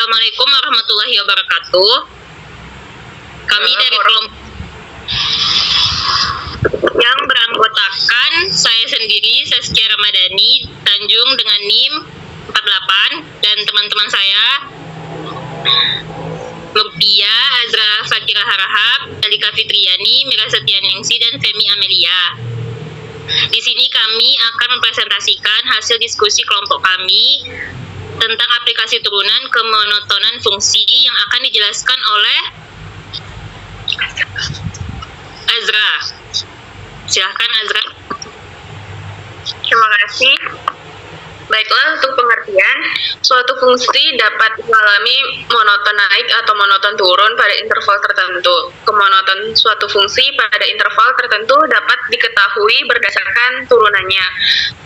Assalamualaikum warahmatullahi wabarakatuh. Kami dari kelompok yang beranggotakan saya sendiri, Saskia Ramadhani Tanjung dengan NIM 48, dan teman-teman saya Nurpia, Azra Fakira Harahap, Alika Fitriani, Mira Setianingsi, dan Femi Amelia. Di sini kami akan mempresentasikan hasil diskusi kelompok kami tentang aplikasi turunan kemonotonan fungsi yang akan dijelaskan oleh Azra. Silahkan Azra. Terima kasih. Baiklah, untuk pengertian, suatu fungsi dapat mengalami monoton naik atau monoton turun pada interval tertentu. Kemonoton suatu fungsi pada interval tertentu dapat diketahui berdasarkan turunannya.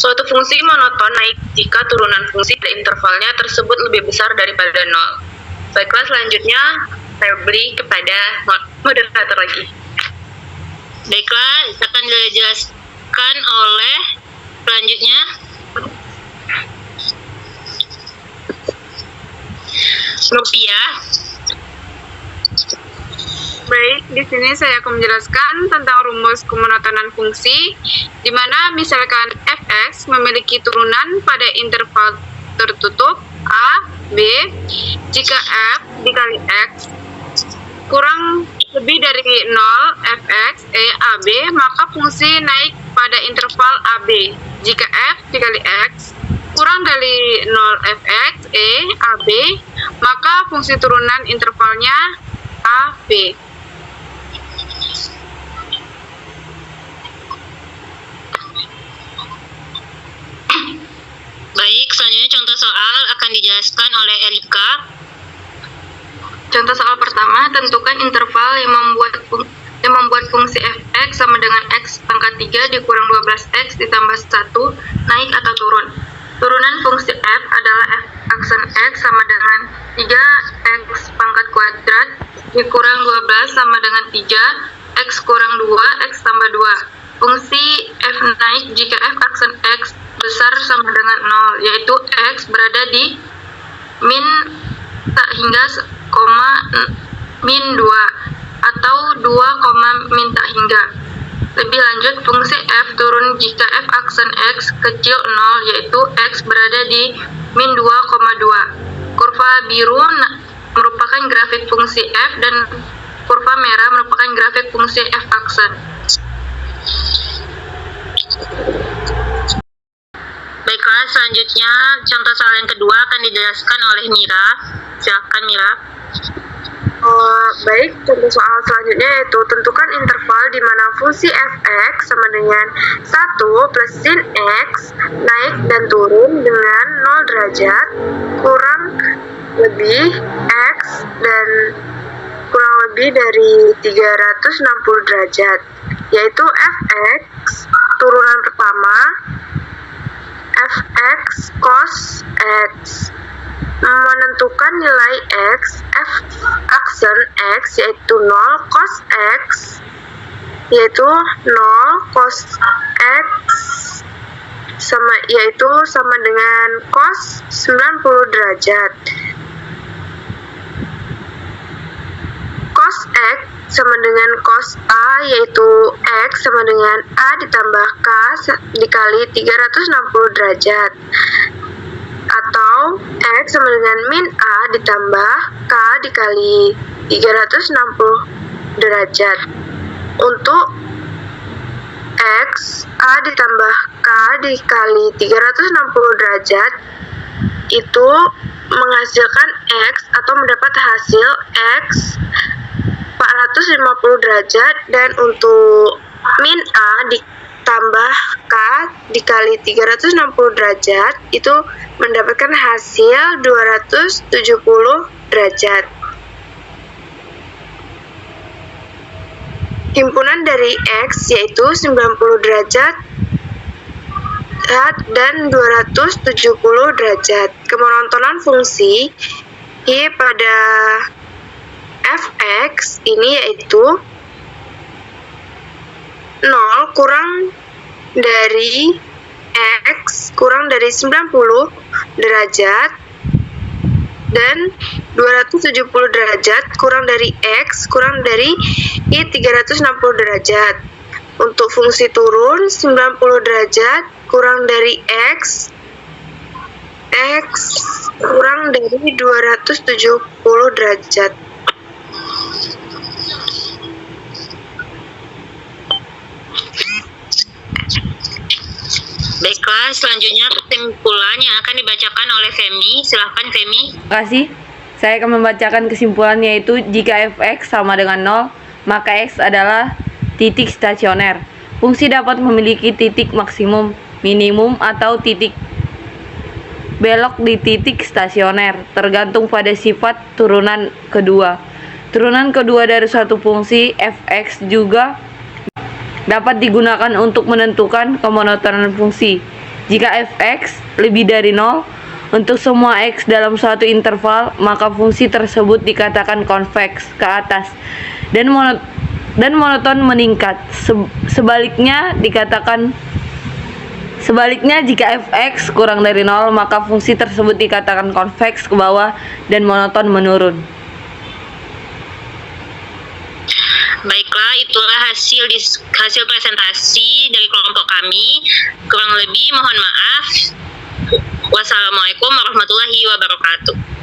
Suatu fungsi monoton naik jika turunan fungsi pada intervalnya tersebut lebih besar daripada 0. Baiklah, selanjutnya saya beri kepada moderator lagi. Baiklah, akan dijelaskan oleh selanjutnya Nurpia. Baik, di sini saya akan menjelaskan tentang rumus kemonotonan fungsi, di mana misalkan fx memiliki turunan pada interval tertutup a, b, jika f dikali x kurang lebih dari 0 fx ab, maka fungsi naik pada interval ab. Jika f dikali x kurang dari 0 fx ab, maka fungsi turunan intervalnya ab. Baik, selanjutnya contoh soal akan dijelaskan oleh Erika. Contoh soal pertama, tentukan interval yang membuat fungsi fx sama dengan x pangkat 3 dikurang 12x ditambah 1 naik atau turun. Turunan fungsi f adalah f aksen x sama dengan 3x pangkat kuadrat dikurang 12 sama dengan 3, x kurang 2, x tambah 2. Fungsi f naik jika f aksen x besar sama dengan 0, yaitu x berada di min tak hingga min 2 atau 2, min tak hingga. Lebih lanjut, fungsi f turun jika f aksen x kecil 0, yaitu x berada di min 2,2. Kurva biru merupakan grafik fungsi f dan kurva merah merupakan grafik fungsi f aksen. Baiklah, selanjutnya contoh soal yang kedua akan dijelaskan oleh Mira. Silakan Mira. Baik, contoh soal selanjutnya yaitu tentukan interval di mana fungsi fx sama dengan 1 plus sin x naik dan turun dengan 0 derajat kurang lebih x dan kurang lebih dari 360 derajat, yaitu fx turunan pertama fx cos x. Menentukan nilai x, f aksen x yaitu 0 cos x, yaitu 0 cos x sama dengan cos 90 derajat. Cos x sama dengan cos a, yaitu x sama dengan a ditambah k dikali 360 derajat, atau x sama dengan min a ditambah k dikali 360 derajat. Untuk x, a ditambah k dikali 360 derajat itu menghasilkan x atau mendapat hasil x 450 derajat, dan untuk min a ditambah k dikali 360 derajat itu mendapatkan hasil 270 derajat. Himpunan dari x yaitu 90 derajat dan 270 derajat. Kemonotonan fungsi pada fx ini yaitu 0 kurang dari x kurang dari 90 derajat dan 270 derajat kurang dari X kurang dari I 360 derajat. Untuk fungsi turun 90 derajat kurang dari X kurang dari 270 derajat. Baiklah, selanjutnya kesimpulan yang akan dibacakan oleh Femi. Silahkan Femi. Terima kasih. Saya akan membacakan kesimpulan, yaitu jika fx sama dengan 0, maka x adalah titik stasioner. Fungsi dapat memiliki titik maksimum, minimum, atau titik belok di titik stasioner, tergantung pada sifat turunan kedua. Turunan kedua dari suatu fungsi fx juga dapat digunakan untuk menentukan kemonotonan fungsi. Jika fx lebih dari 0 untuk semua x dalam suatu interval, maka fungsi tersebut dikatakan konveks ke atas dan monoton meningkat. Sebaliknya jika fx kurang dari 0, maka fungsi tersebut dikatakan konveks ke bawah dan monoton menurun. Baiklah, itulah hasil presentasi dari kelompok kami. Kurang lebih mohon maaf. Wassalamualaikum warahmatullahi wabarakatuh.